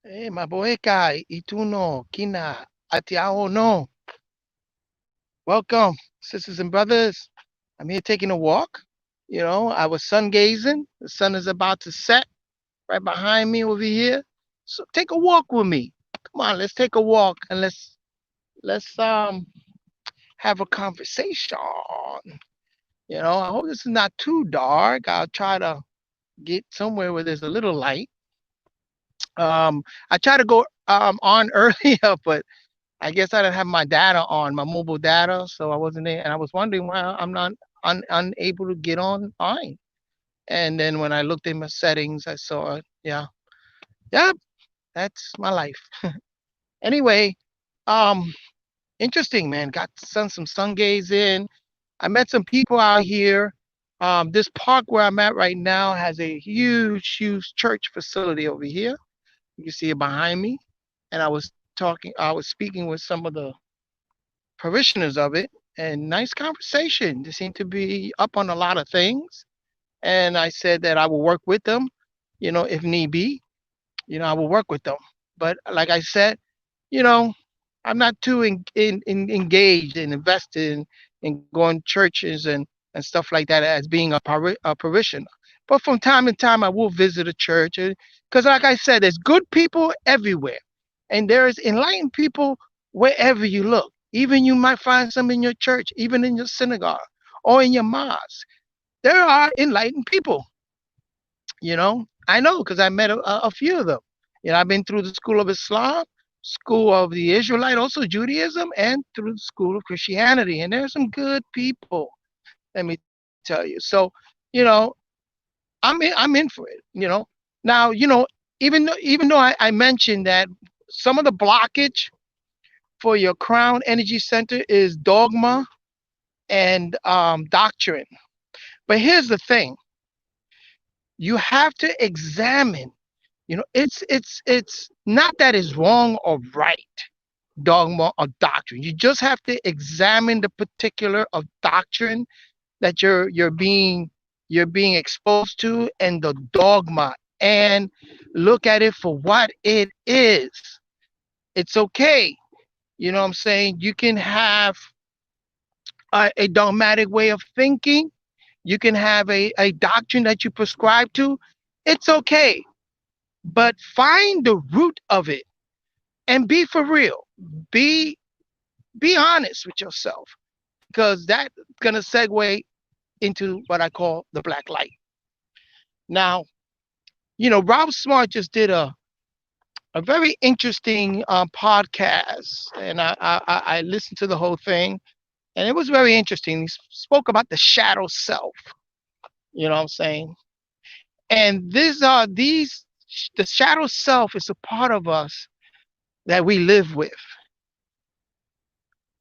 Maboeka, Ituno, Kina, Atiao no. Welcome, sisters and brothers. I'm here taking a walk. I was sun gazing. The sun is about to set right behind me over here. So take a walk with me. Come on, let's take a walk and let's have a conversation. I hope this is not too dark. I'll try to get somewhere where there's a little light. I try to go on earlier, but I guess I didn't have my data on, my mobile data, so I wasn't there. And I was wondering why I'm not unable to get online. And then when I looked in my settings, I saw, yeah, yeah, that's my life. Anyway, um, interesting, man. Got some sun gaze in. I met some people out here. This park where I'm at right now has a huge church facility over here. You can see it behind me. And I was speaking with some of the parishioners of it, and nice conversation. They seem to be up on a lot of things. And I said that I will work with them, if need be. I will work with them. But like I said, you know, I'm not too engaged and invested in going to churches and stuff like that as being a parishioner. But from time to time, I will visit a church because, like I said, there's good people everywhere, and there is enlightened people wherever you look. Even you might find some in your church, even in your synagogue or in your mosque. There are enlightened people. I know because I met a few of them. I've been through the School of Islam, School of the Israelite, also Judaism, and through the School of Christianity. And there's some good people, let me tell you. So, you know, I'm in for it. Now, even though I mentioned that some of the blockage for your Crown Energy Center is dogma and doctrine. But here's the thing: you have to examine. It's not that it's wrong or right, dogma or doctrine. You just have to examine the particular of doctrine that you're being exposed to, and the dogma, and look at it for what it is. It's okay. You know what I'm saying? You can have a dogmatic way of thinking. You can have a doctrine that you prescribe to. It's okay. But find the root of it and be for real. Be be honest with yourself, because that's gonna segue into what I call the black light. Now, Rob Smart just did a very interesting podcast, and I listened to the whole thing, and it was very interesting. He spoke about the shadow self. You know what I'm saying? And the shadow self is a part of us that we live with,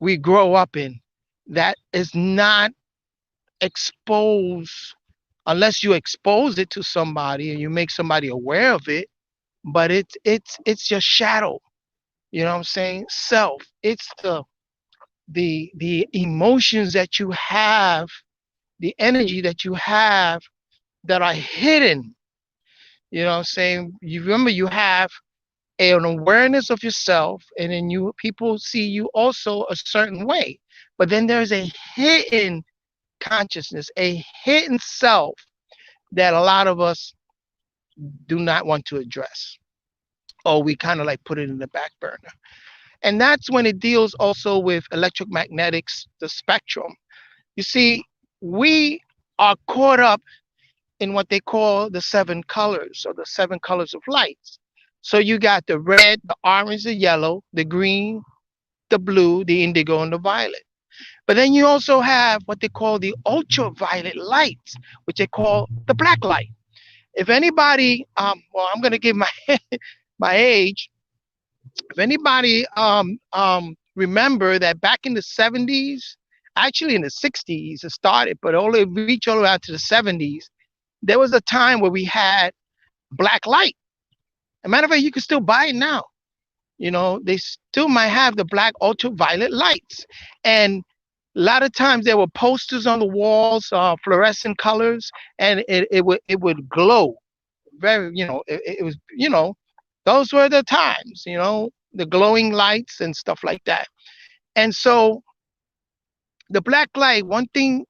we grow up in, that is not exposed unless you expose it to somebody and you make somebody aware of it. But it's your shadow. You know what I'm saying? Self. It's the emotions that you have, the energy that you have that are hidden. You know what I'm saying? You remember you have an awareness of yourself, and then people see you also a certain way. But then there's a hidden consciousness, a hidden self that a lot of us do not want to address, or we kind of like put it in the back burner. And that's when it deals also with electromagnetics, the spectrum. You see, we are caught up in what they call the seven colors, or the seven colors of lights. So you got the red, the orange, the yellow, the green, the blue, the indigo, and the violet. But then you also have what they call the ultraviolet lights, which they call the black light. If anybody, well, I'm going to give my my age. If anybody remember that back in the 70s, actually in the 60s it started, but only reached all the way out to the 70s. There was a time where we had black light. As a matter of fact, you can still buy it now. They still might have the black ultraviolet lights. And a lot of times there were posters on the walls, fluorescent colors, and it would glow. Very, it was, Those were the times, the glowing lights and stuff like that. And so the black light, one thing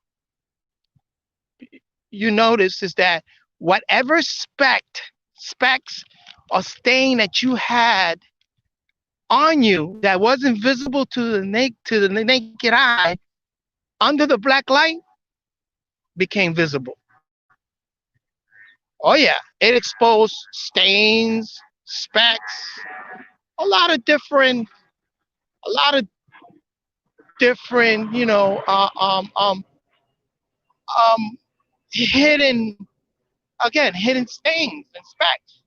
you notice is that whatever specks or stain that you had on you that wasn't visible to the naked eye under the black light became visible. Oh yeah, it exposed stains, specks, a lot of different, a lot of different, hidden, again, hidden stains and specks.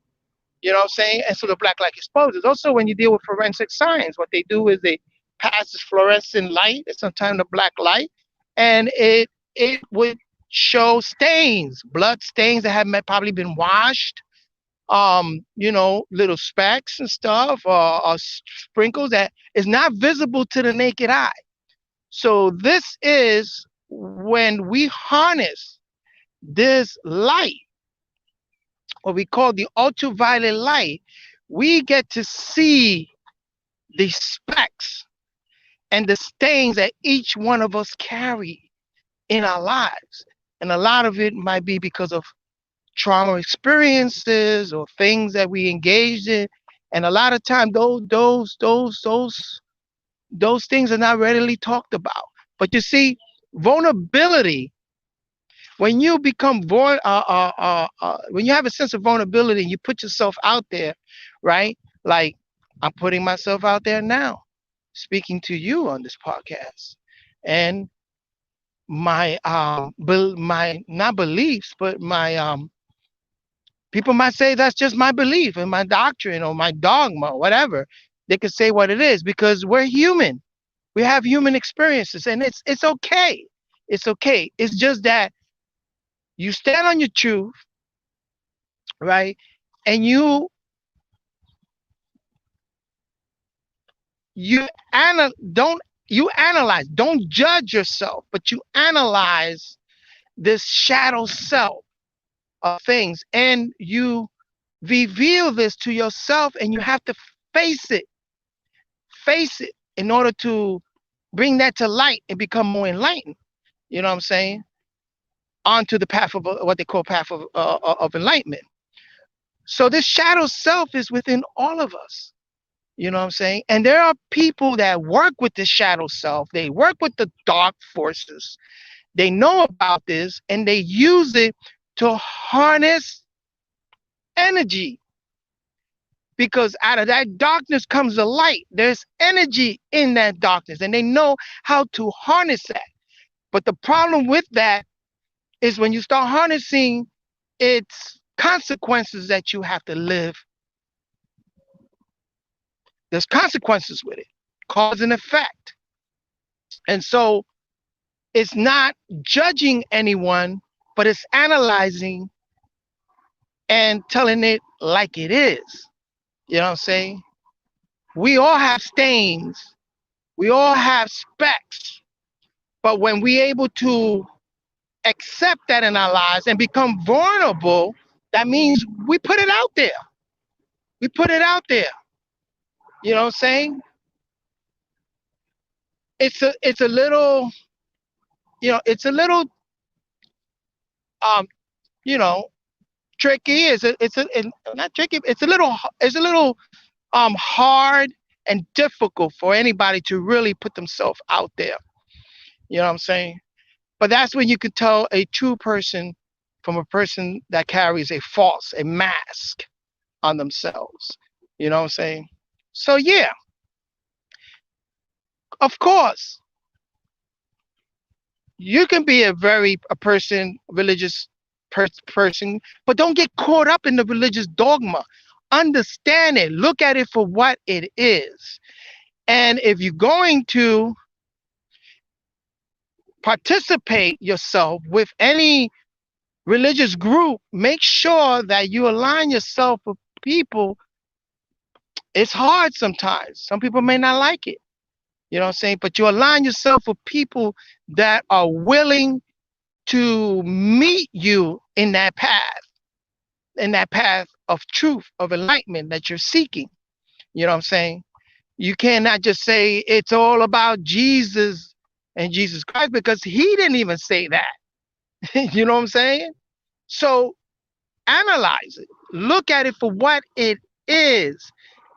You know what I'm saying? And so the black light exposes. Also, when you deal with forensic science, what they do is they pass this fluorescent light, sometimes the black light, and it would show stains, blood stains that have probably been washed, little specks and stuff, or sprinkles that is not visible to the naked eye. So this is when we harness this light, what we call the ultraviolet light, we get to see the specks and the stains that each one of us carry in our lives. And a lot of it might be because of trauma experiences or things that we engaged in. And a lot of time those things are not readily talked about. But you see, vulnerability, when you become when you have a sense of vulnerability and you put yourself out there, right? Like I'm putting myself out there now, speaking to you on this podcast, and my not beliefs, but my people might say that's just my belief and my doctrine or my dogma, or whatever. They could say what it is because we're human. We have human experiences, and it's okay. It's okay. It's just that you stand on your truth, right? And you don't you analyze, don't judge yourself, but you analyze this shadow self of things, and you reveal this to yourself, and you have to face it, face it in order to bring that to light and become more enlightened. You know what I'm saying? Onto the path of what they call path of enlightenment. So this shadow self is within all of us. You know what I'm saying? And there are people that work with the shadow self. They work with the dark forces. They know about this and they use it to harness energy, because out of that darkness comes the light. There's energy in that darkness and they know how to harness that. But the problem with that is when you start harnessing its consequences that you have to live, there's consequences with it, cause and effect. And so it's not judging anyone, but it's analyzing and telling it like it is. You know what I'm saying? We all have stains, we all have specks, but when we're able to accept that in our lives and become vulnerable, that means we put it out there. We put it out there. You know what I'm saying? It's a little, it's a little um you know tricky. It's not tricky. It's a little hard and difficult for anybody to really put themselves out there. You know what I'm saying? But that's when you can tell a true person from a person that carries a mask on themselves. You know what I'm saying? So yeah, of course, you can be a person, religious person, but don't get caught up in the religious dogma. Understand it. Look at it for what it is. And if you're going to participate yourself with any religious group, make sure that you align yourself with people. It's hard sometimes. Some people may not like it. You know what I'm saying? But you align yourself with people that are willing to meet you in that path of truth, of enlightenment that you're seeking. You know what I'm saying? You cannot just say it's all about Jesus and Jesus Christ because he didn't even say that. You know what I'm saying? So analyze it, look at it for what it is,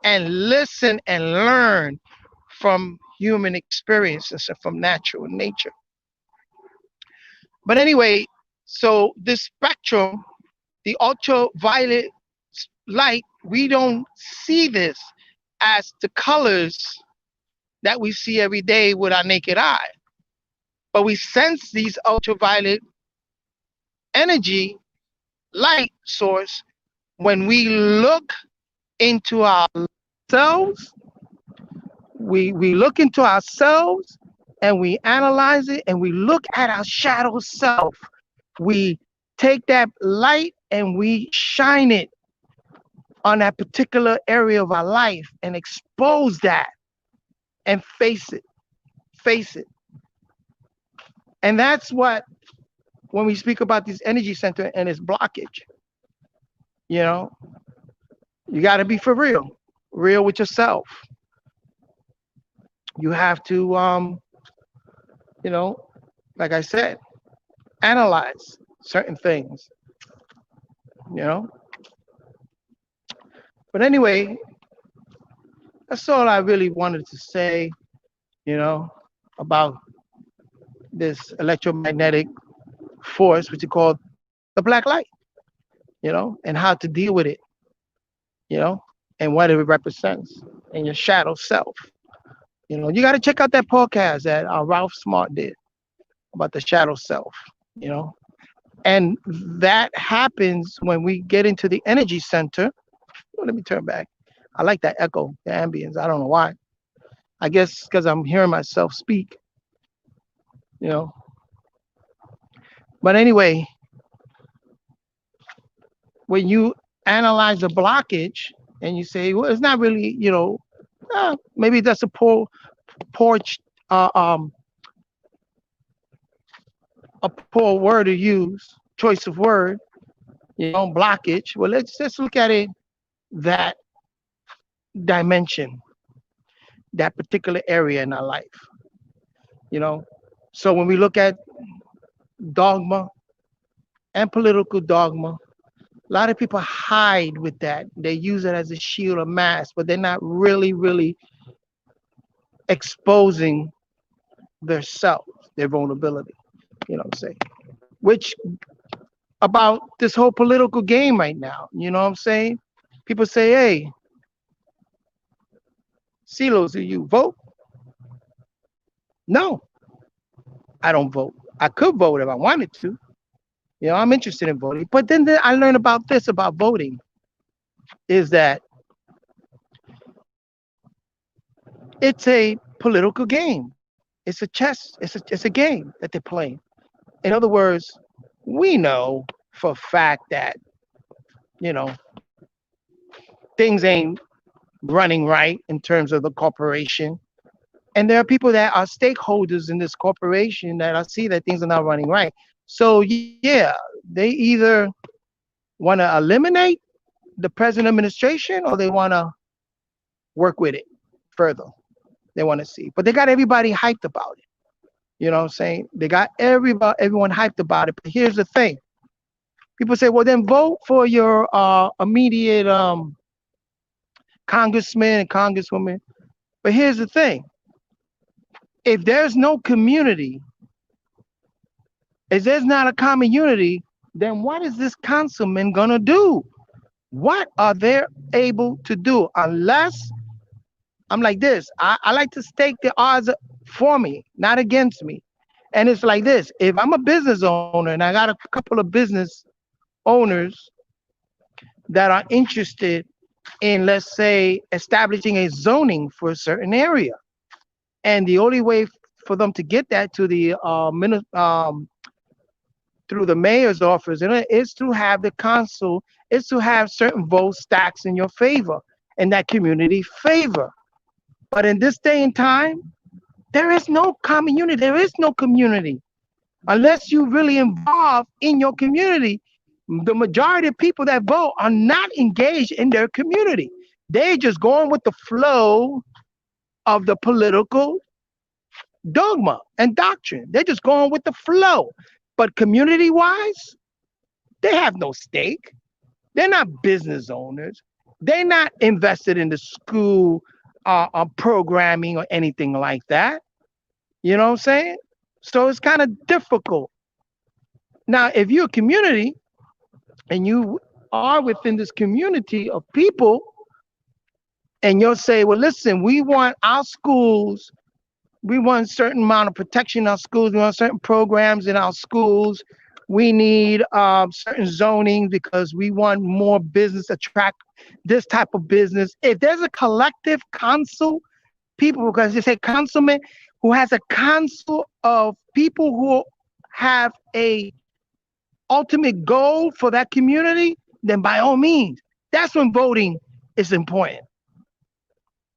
and listen and learn from human experiences and from natural nature. But anyway, so this spectrum, the ultraviolet light, we don't see this as the colors that we see every day with our naked eye, but we sense these ultraviolet energy light source when we look into ourselves. We look into ourselves and we analyze it and we look at our shadow self. We take that light and we shine it on that particular area of our life and expose that and face it. And that's what, when we speak about this energy center and its blockage, you know, you got to be for real with yourself. You have to, you know, like I said, analyze certain things, you know. But anyway, that's all I really wanted to say, you know, about this electromagnetic force, which is called the black light, you know, and how to deal with it, you know, and what it represents in your shadow self. You know, you got to check out that podcast that Ralph Smart did about the shadow self, you know. And that happens when we get into the energy center. Oh, let me turn back. I like that echo, the ambience. I don't know why. I guess because I'm hearing myself speak, you know. But anyway, when you analyze the blockage and you say, well, it's not really, you know, maybe that's a poor, uh, um, a poor word to use, choice of word, you know, blockage. Well, let's look at it that dimension, that particular area in our life, you know. So when we look at dogma and political dogma, a lot of people hide with that. They use it as a shield or mask, but they're not really exposing their self, their vulnerability. You know what I'm saying? Which about this whole political game right now. You know what I'm saying? People say, hey, CeeLo, do you vote? No, I don't vote. I could vote if I wanted to. You know, I'm interested in voting. But then I learned about this about voting is that it's a political game. It's a chess. It's a game that they're playing. In other words, we know for a fact that, you know, things ain't running right in terms of the corporation. And there are people that are stakeholders in this corporation that I see that things are not running right. So yeah, they either want to eliminate the present administration or they want to work with it further. They want to see, but they got everybody hyped about it. You know what I'm saying? They got everyone hyped about it. But here's the thing: people say, "Well, then vote for your immediate congressman and congresswoman." But here's the thing: if there's no community, if there's not a common unity, then what is this councilman gonna do? What are they able to do? Unless I'm like this, I like to stake the odds for me, not against me. And it's like this: if I'm a business owner and I got a couple of business owners that are interested in, let's say, establishing a zoning for a certain area, and the only way for them to get that to the through the mayor's office is to have the council, is to have certain votes stacks in your favor, in that community favor. But in this day and time, there is no common unity. There is no community unless you really involve in your community. The majority of people that vote are not engaged in their community. They just going with the flow of the political dogma and doctrine. They're just going with the flow. But community wise, they have no stake. They're not business owners. They're not invested in the school programming or anything like that. You know what I'm saying? So it's kind of difficult. Now, if you're a community and you are within this community of people, and you'll say, well, listen, we want our schools, we want a certain amount of protection in our schools, we want certain programs in our schools, we need certain zoning because we want more business, attract this type of business. If there's a collective council, people, because they say councilman, who has a council of people who have a ultimate goal for that community, then by all means, that's when voting is important.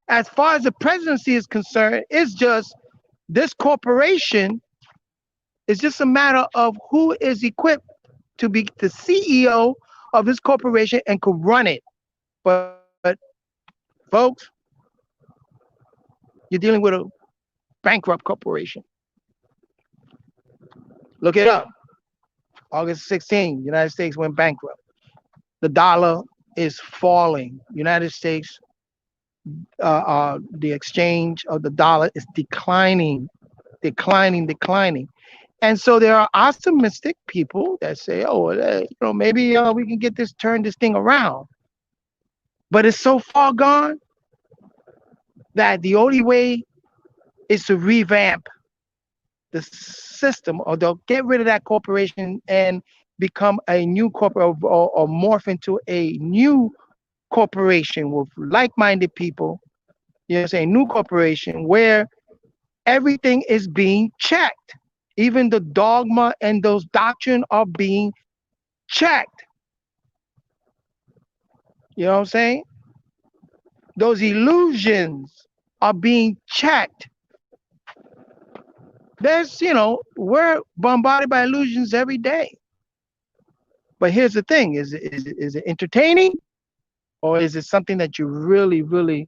As far as the presidency is concerned, it's just this corporation is just a matter of who is equipped to be the CEO of this corporation and could run it. But folks, you're dealing with a bankrupt corporation. Look it up. August 16, United States went bankrupt. The dollar is falling. United States, the exchange of the dollar is declining, declining. And so there are optimistic people that say, oh, maybe we can get this, turn this thing around. But it's so far gone that the only way is to revamp the system, or they'll get rid of that corporation and become a new corporate, or morph into a new corporation with like-minded people. You know what I'm saying? New corporation where everything is being checked. Even the dogma and those doctrine are being checked. You know what I'm saying? Those illusions are being checked. We're bombarded by illusions every day. But here's the thing: is it entertaining, or is it something that you really, really,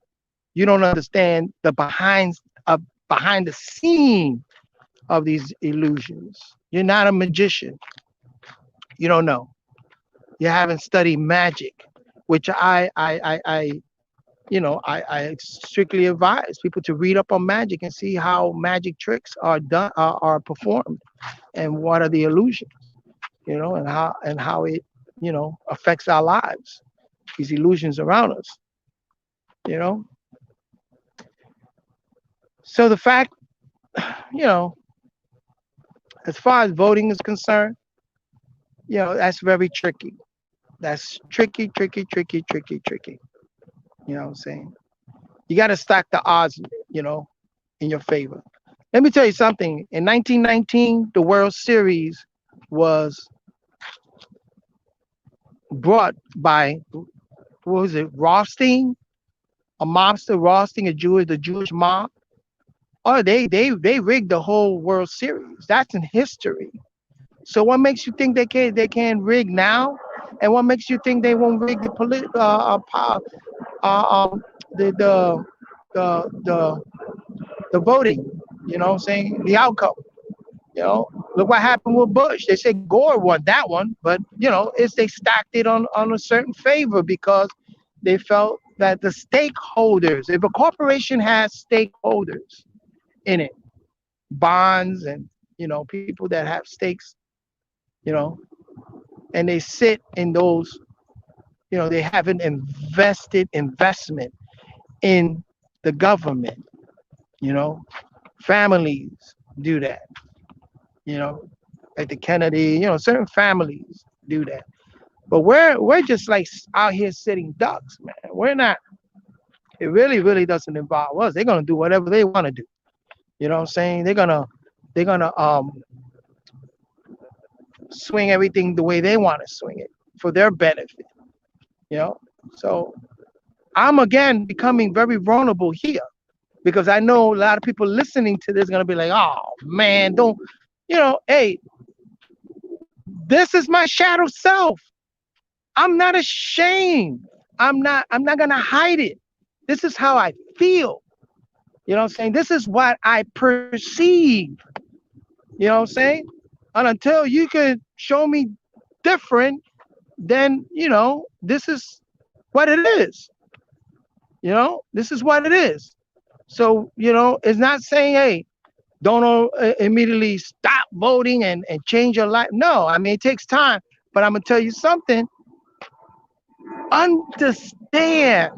you don't understand the behind the scene of these illusions? You're not a magician. You don't know. You haven't studied magic, which I strictly advise people to read up on magic and see how magic tricks are done, are performed, and what are the illusions, and how it, affects our lives. These illusions around us, you know. So the fact, you know, as far as voting is concerned, that's very tricky. That's tricky. You know what I'm saying? You got to stack the odds, in your favor. Let me tell you something. In 1919, the World Series was brought by, what was it, Rothstein, a mobster, Rothstein, the Jewish mob. Oh, they rigged the whole World Series. That's in history. So what makes you think they can rig now, and what makes you think they won't rig the the the the voting? You know what I'm saying? The outcome. Look what happened with Bush. They said Gore won that one, but it's they stacked it on a certain favor because they felt that the stakeholders, if a corporation has stakeholders in it, bonds and people that have stakes, you know, and they sit in those, they have an investment in the government. Families do that. Like the Kennedy, certain families do that. But we're just like out here sitting ducks, man. We're not. It really doesn't involve us. They're gonna do whatever they want to do. You know what I'm saying? They're gonna swing everything the way they want to swing it for their benefit. You know. So I'm again becoming very vulnerable here because I know a lot of people listening to this are gonna be like, oh man, don't. Hey, this is my shadow self. I'm not ashamed. I'm not gonna hide it. This is how I feel. You know what I'm saying? This is what I perceive. You know what I'm saying? And until you can show me different, then this is what it is. This is what it is. So it's not saying, hey, don't immediately stop voting and change your life. No, I mean it takes time. But I'm gonna tell you something. Understand,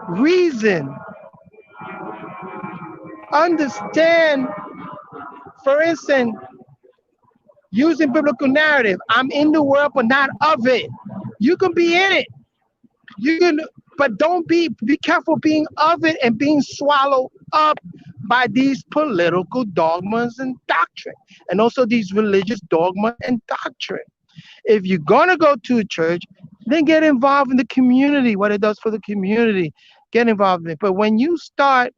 reason, understand. For instance, using biblical narrative. I'm in the world, but not of it. You can be in it. You can, but don't be careful being of it and being swallowed up by these political dogmas and doctrine, and also these religious dogma and doctrine. If you're gonna go to a church, then get involved in the community, what it does for the community. Get involved in it. But when you start,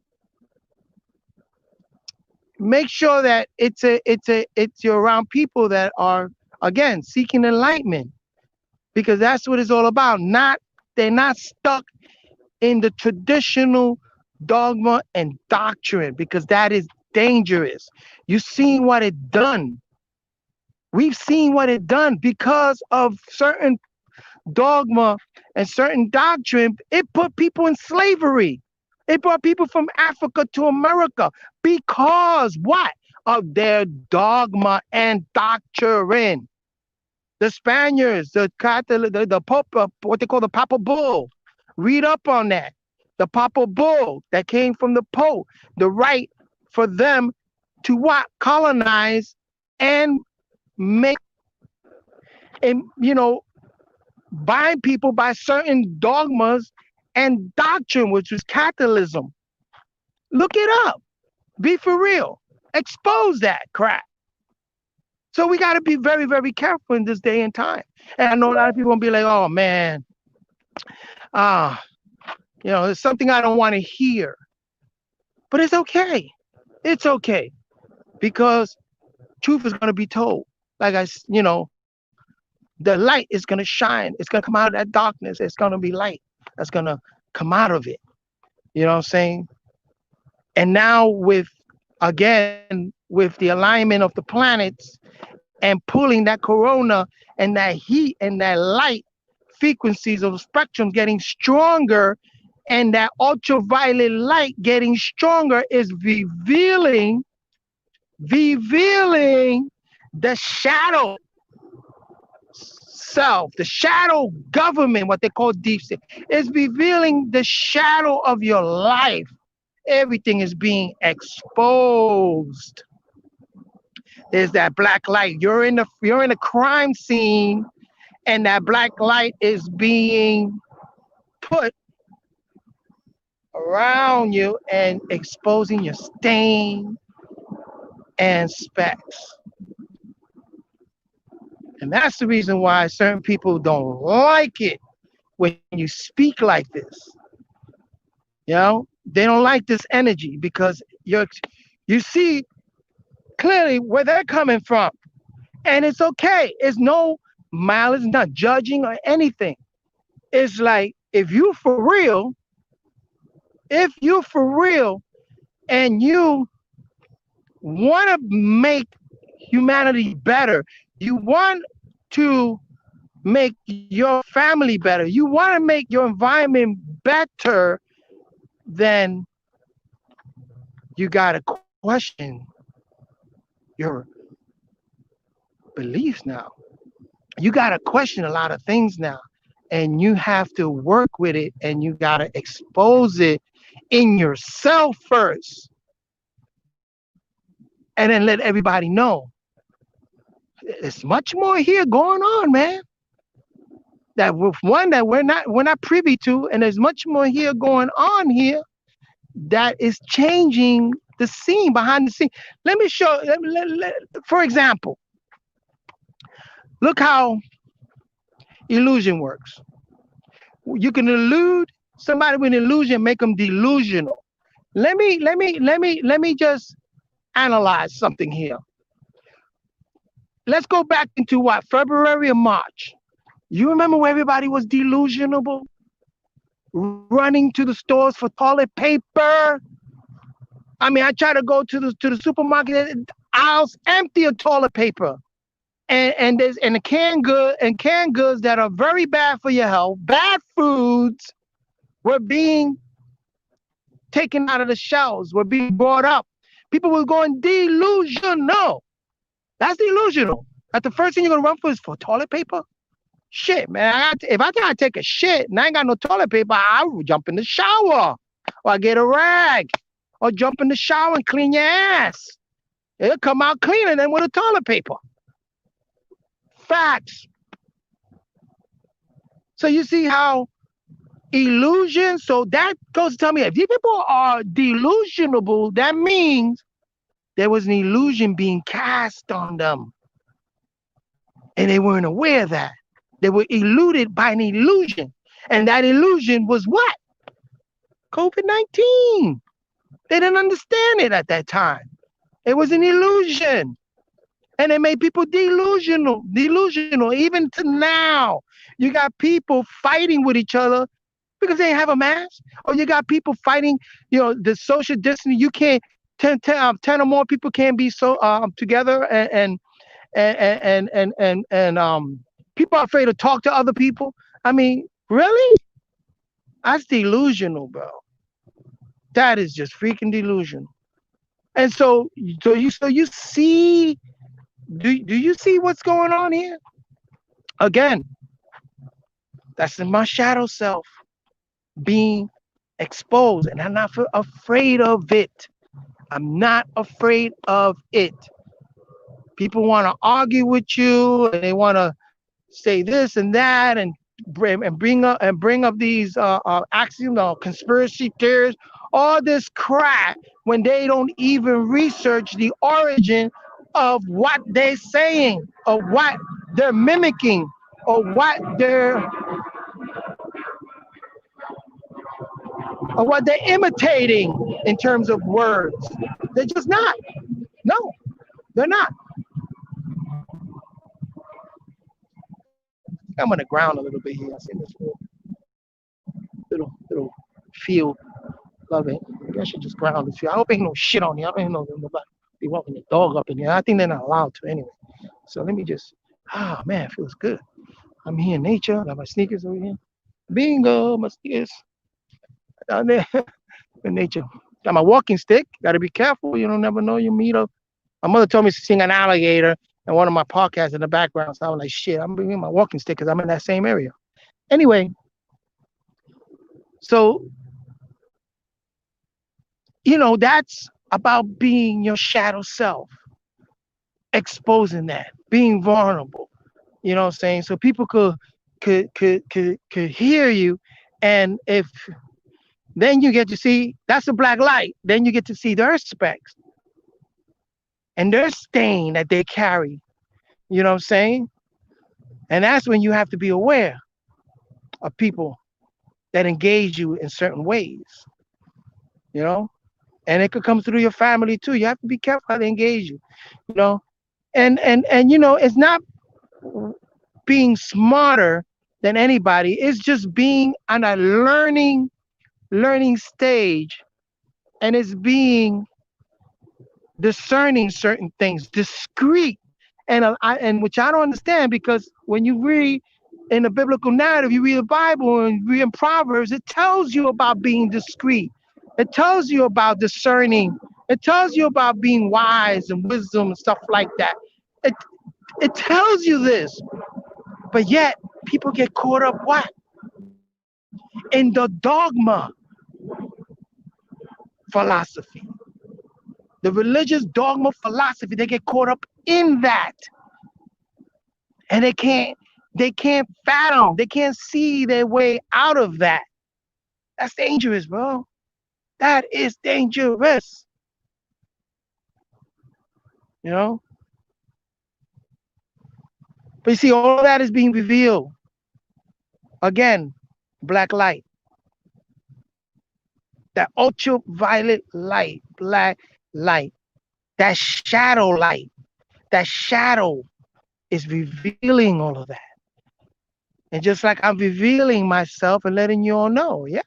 make sure that it's you're around people that are, again, seeking enlightenment, because that's what it's all about. Not They're not stuck in the traditional dogma and doctrine, because that is dangerous. You've seen what it done. We've seen what it done because of certain dogma and certain doctrine. It put people in slavery. It brought people from Africa to America because what? Of their dogma and doctrine. The Spaniards, the Catholic, the Pope, what they call the Papal Bull. Read up on that. The Papal Bull that came from the Pope, the right for them to what? Colonize and make, and bind people by certain dogmas and doctrine, which was Catholicism. Look it up. Be for real. Expose that crap. So we got to be very, very careful in this day and time. And I know a lot of people gonna be like, "Oh man, ah, it's something I don't want to hear." But it's okay. It's okay, because truth is gonna be told. Like the light is gonna shine. It's gonna come out of that darkness. It's gonna be light that's gonna come out of it. You know what I'm saying? And now with the alignment of the planets and pulling that corona and that heat and that light frequencies of the spectrum getting stronger, and that ultraviolet light getting stronger, is revealing the shadow self, the shadow government, what they call deep state, is revealing the shadow of your life. Everything is being exposed. There's that black light. You're in a crime scene, and that black light is being put around you and exposing your stain and specks. And that's the reason why certain people don't like it when you speak like this. They don't like this energy, because you see clearly where they're coming from. And it's okay. It's no malice, not judging or anything. It's like, if you for real and you want to make humanity better, you want to make your family better, you want to make your environment better, then you got to question your beliefs now. You got to question a lot of things now. And you have to work with it, and you got to expose it in yourself first. And then let everybody know. There's much more here going on, man. That with one that we're not privy to, and there's much more here going on here that is changing the scene, behind the scene. Let me show. For example, look how illusion works. You can elude somebody with illusion, make them delusional. Let me just analyze something here. Let's go back into what, February or March. You remember where everybody was delusional, running to the stores for toilet paper? I mean, I try to go to the supermarket, aisles empty of toilet paper. And the canned goods that are very bad for your health, bad foods, were being taken out of the shelves, were being brought up. People were going delusional. That's delusional. That the first thing you're gonna run for is for toilet paper. Shit, man. If I gotta take a shit and I ain't got no toilet paper, I will jump in the shower, or I get a rag, or jump in the shower and clean your ass. It'll come out cleaner than with a toilet paper. Facts. So you see how illusion. So that goes to tell me if these people are delusional, that means there was an illusion being cast on them, and they weren't aware of that. They were eluded by an illusion, and that illusion was what? COVID-19. They didn't understand it at that time. It was an illusion, and it made people delusional. Even to now, you got people fighting with each other because they have a mask, or you got people fighting. The social distancing. You can't 10 or more people can't be so together, and people are afraid to talk to other people. I mean, really? That's delusional, bro. That is just freaking delusional. And so you see, do you see what's going on here? Again, that's in my shadow self being exposed, and I'm not afraid of it. I'm not afraid of it. People want to argue with you, and they want to say this and that, and bring up these axioms, conspiracy theories, all this crap, when they don't even research the origin of what they're saying, or what they're mimicking, or what they're imitating in terms of words. They're just not. No, they're not. I'm on the ground a little bit here. I see this little field. Love it. Maybe I should just ground this field. I hope ain't no shit on here. I don't know nobody be walking the dog up in here. I think they're not allowed to anyway. So let me just. Man, it feels good. I'm here in nature. I got my sneakers over here. Bingo, my sneakers down there in nature. Got my walking stick. Got to be careful. You don't never know you meet a. My mother told me to sing an alligator and one of my podcasts in the background. So I was like, shit, I'm bringing my walking stick because I'm in that same area. Anyway, so, that's about being your shadow self, exposing that, being vulnerable. You know what I'm saying? So people could hear you, and if then you get to see that's a black light. Then you get to see their specks and their stain that they carry. You know what I'm saying? And that's when you have to be aware of people that engage you in certain ways, you know? And it could come through your family too. You have to be careful how they engage you, you know? And it's not being smarter than anybody. It's just being on a learning stage, and it's being discerning certain things, discreet, and which I don't understand, because when you read in the biblical narrative, you read the Bible and read in Proverbs, it tells you about being discreet. It tells you about discerning. It tells you about being wise and wisdom and stuff like that. It it tells you this, but yet people get caught up what? In the dogma philosophy, the religious dogma philosophy. They get caught up in that, and they can't fathom, they can't see their way out of that. That's dangerous, bro. That is dangerous. You know? But you see, all of that is being revealed. Again, black light. That ultraviolet light, black light. That shadow light. That shadow is revealing all of that. And just like I'm revealing myself and letting you all know, yeah,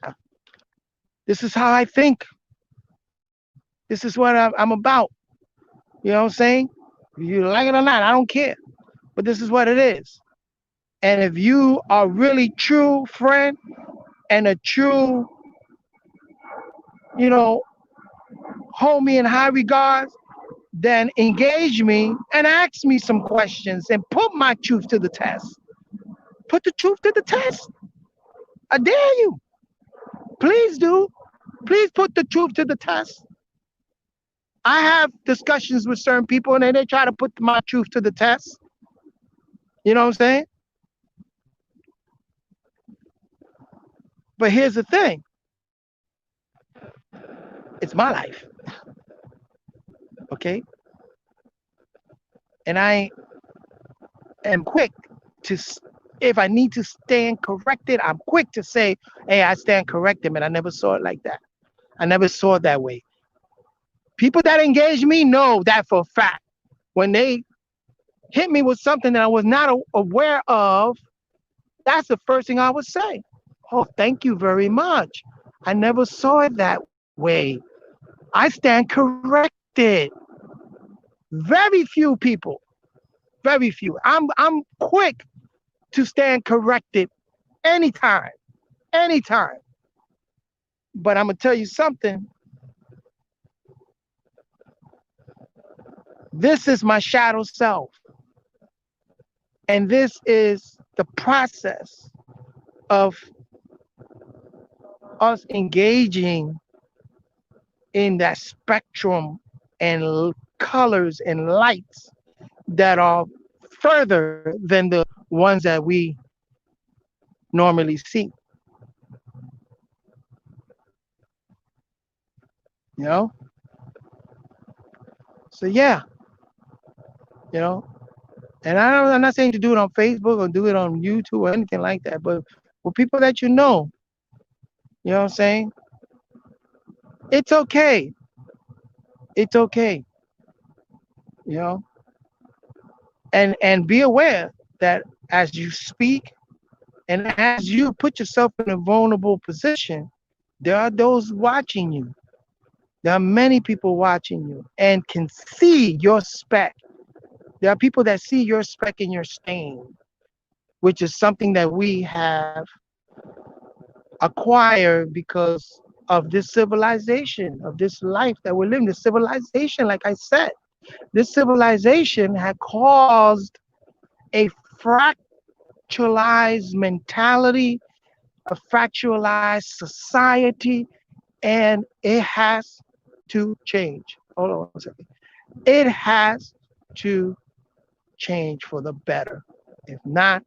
this is how I think. This is what I'm about. You know what I'm saying? You like it or not, I don't care. But this is what it is. And if you are really true friend and a true, you know, hold me in high regards, then engage me and ask me some questions and put my truth to the test. Put the truth to the test. I dare you. Please do. Please put the truth to the test. I have discussions with certain people and they try to put my truth to the test. You know what I'm saying? But here's the thing, it's my life. Okay. And I am quick to, if I need to stand corrected, I'm quick to say, hey, I stand corrected, man. I never saw it like that. I never saw it that way. People that engage me know that for a fact. When they hit me with something that I was not aware of, that's the first thing I would say. Oh, thank you very much. I never saw it that way. I stand corrected. Very few people, very few. I'm quick to stand corrected anytime, anytime. But I'm gonna tell you something. This is my shadow self, and this is the process of us engaging in that spectrum and colors and lights that are further than the ones that we normally see. You know, so yeah, you know, and I'm not saying to do it on Facebook or do it on YouTube or anything like that, but with people that you know what I'm saying? It's okay. It's okay. You know, and be aware that as you speak and as you put yourself in a vulnerable position, there are those watching you. There are many people watching you and can see your speck. There are people that see your speck and your stain, which is something that we have acquired because of this civilization, of this life that we're living. This civilization, like I said, this civilization had caused a fractalized mentality, a fractalized society, and it has to change. Hold on a second. It has to change for the better. If not,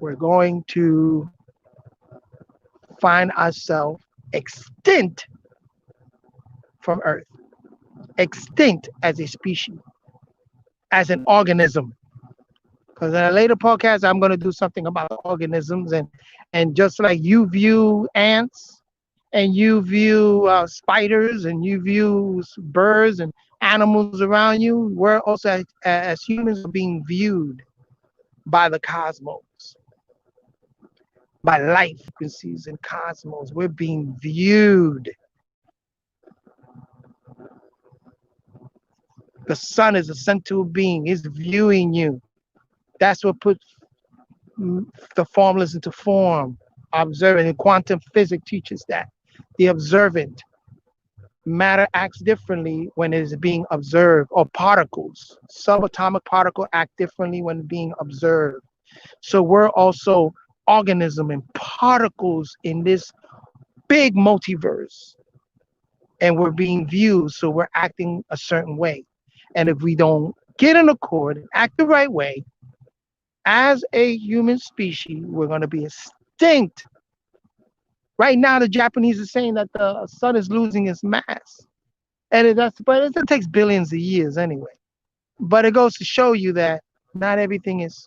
we're going to find ourselves extinct from Earth, extinct as a species, as an organism. Because in a later podcast, I'm going to do something about the organisms, and just like you view ants and you view spiders and you view birds and animals around you, we're also as humans are being viewed by the cosmos, by light frequencies and cosmos. We're being viewed. The sun is a central being, is viewing you. That's what puts the formless into form. Observant, and quantum physics teaches that. The observant matter acts differently when it is being observed, or particles, subatomic particle act differently when being observed. So we're also organism and particles in this big multiverse, and we're being viewed, so we're acting a certain way. And if we don't get in accord and act the right way as a human species, we're going to be extinct. Right now, the Japanese are saying that the sun is losing its mass, and it takes billions of years anyway. But it goes to show you that not everything is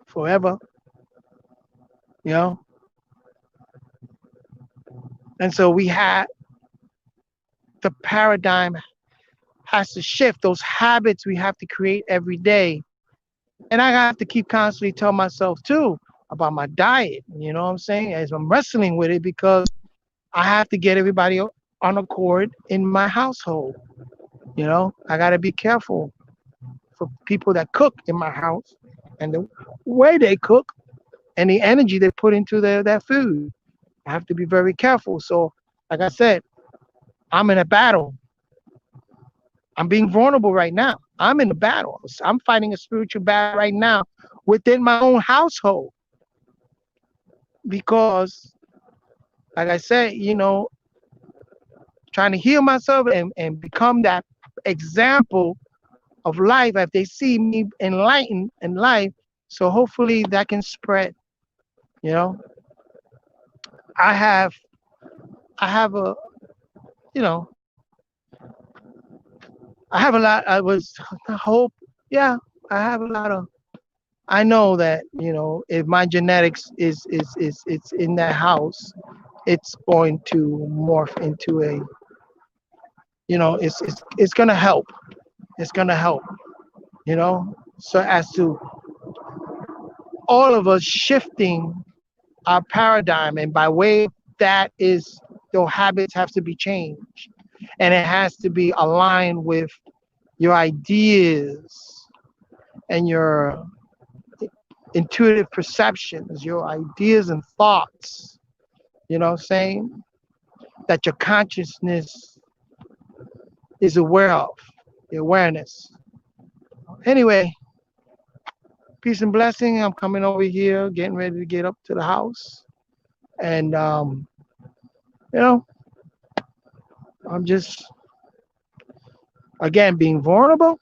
forever, you know. And so we have the paradigm has to shift. Those habits we have to create every day And I have to keep constantly tell myself too about my diet. You know what I'm saying? As I'm wrestling with it because I have to get everybody on accord in my household. You know, I got to be careful for people that cook in my house and the way they cook and the energy they put into their food. I have to be very careful. So, like I said, I'm in a battle. I'm being vulnerable right now. I'm in a battle. I'm fighting a spiritual battle right now within my own household because, like I said, trying to heal myself and become that example of life if they see me enlightened in life. So hopefully that can spread. You know, I have I have a you know I have a lot. I hope, yeah, I have a lot of. I know that if my genetics is it's in that house, it's going to morph into a it's gonna help. It's gonna help. So as to all of us shifting our paradigm, and by way of that is your habits have to be changed, and it has to be aligned with your ideas and your intuitive perceptions, your ideas and thoughts, what I'm saying, that your consciousness is aware of, the awareness. Anyway, peace and blessing. I'm coming over here, getting ready to get up to the house. And, you know, I'm just, again, being vulnerable,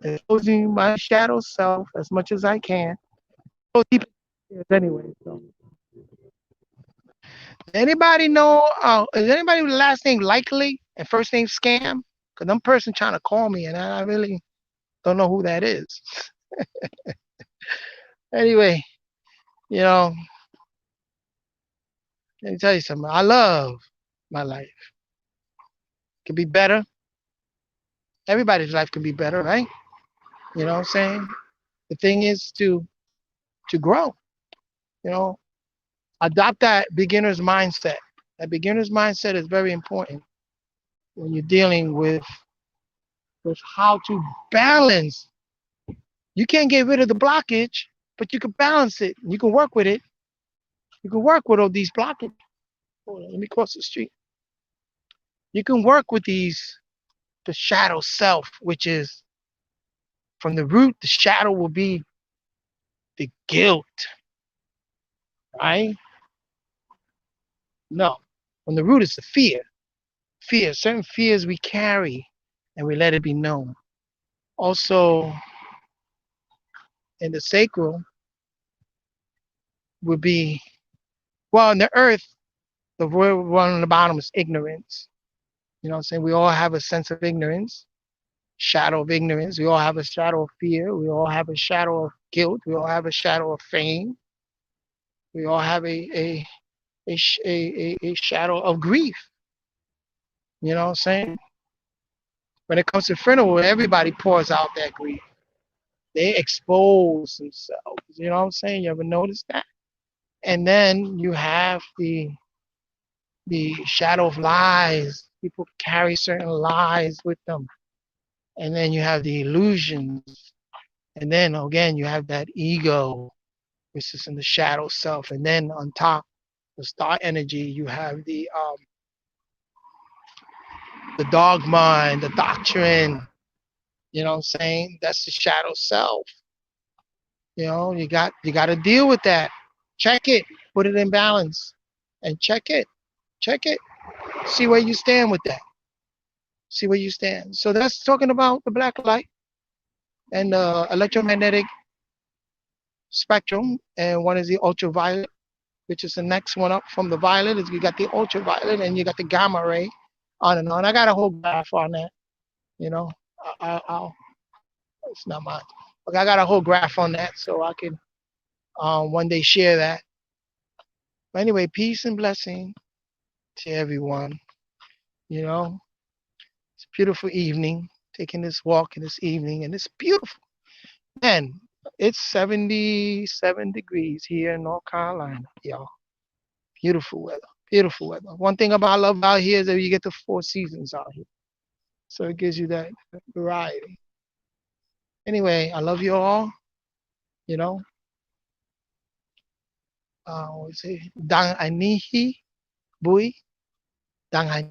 exposing my shadow self as much as I can. So deep anyway. So. Anybody know? Is anybody with the last name Likely and first name Scam? Because I'm person trying to call me, and I really don't know who that is. Anyway, you know, let me tell you something. I love my life. It could be better. Everybody's life could be better, right? You know what I'm saying? The thing is to grow. You know, adopt that beginner's mindset. That beginner's mindset is very important when you're dealing with how to balance. You can't get rid of the blockage, but you can balance it. You can work with it. You can work with all these blockages. Hold on, let me cross the street. You can work with the shadow self, which is from the root, the shadow will be the guilt, right? No. From the root is the fear. Fear, certain fears we carry and we let it be known. Also, in the sacral would be, well, in the earth, the word one on the bottom is ignorance. You know what I'm saying? We all have a sense of ignorance, shadow of ignorance. We all have a shadow of fear. We all have a shadow of guilt. We all have a shadow of fame. We all have a shadow of grief. You know what I'm saying? When it comes to funeral, everybody pours out that grief. They expose themselves. You know what I'm saying? You ever notice that? And then you have the shadow of lies. People carry certain lies with them. And then you have the illusions. And then again, you have that ego, which is in the shadow self. And then on top, the star energy, you have the dogma and the doctrine. You know what I'm saying? That's the shadow self. You got to deal with that. Check it, put it in balance, and check it. Check it. See where you stand with that. See where you stand. So that's talking about the black light and the electromagnetic spectrum, and one is the ultraviolet, which is the next one up from the violet. Is you got the ultraviolet and you got the gamma ray, on and on. I got a whole graph on that. You know, I'll it's not mine. But I got a whole graph on that, so I can one day share that. But anyway, peace and blessing to everyone. You know, it's a beautiful evening. Taking this walk in this evening, and it's beautiful. Man, it's 77 degrees here in North Carolina, y'all. Beautiful weather. Beautiful weather. One thing about I love out here is that you get the four seasons out here. So it gives you that variety. Anyway, I love you all. You know, what say? Dang anihi bui. Dang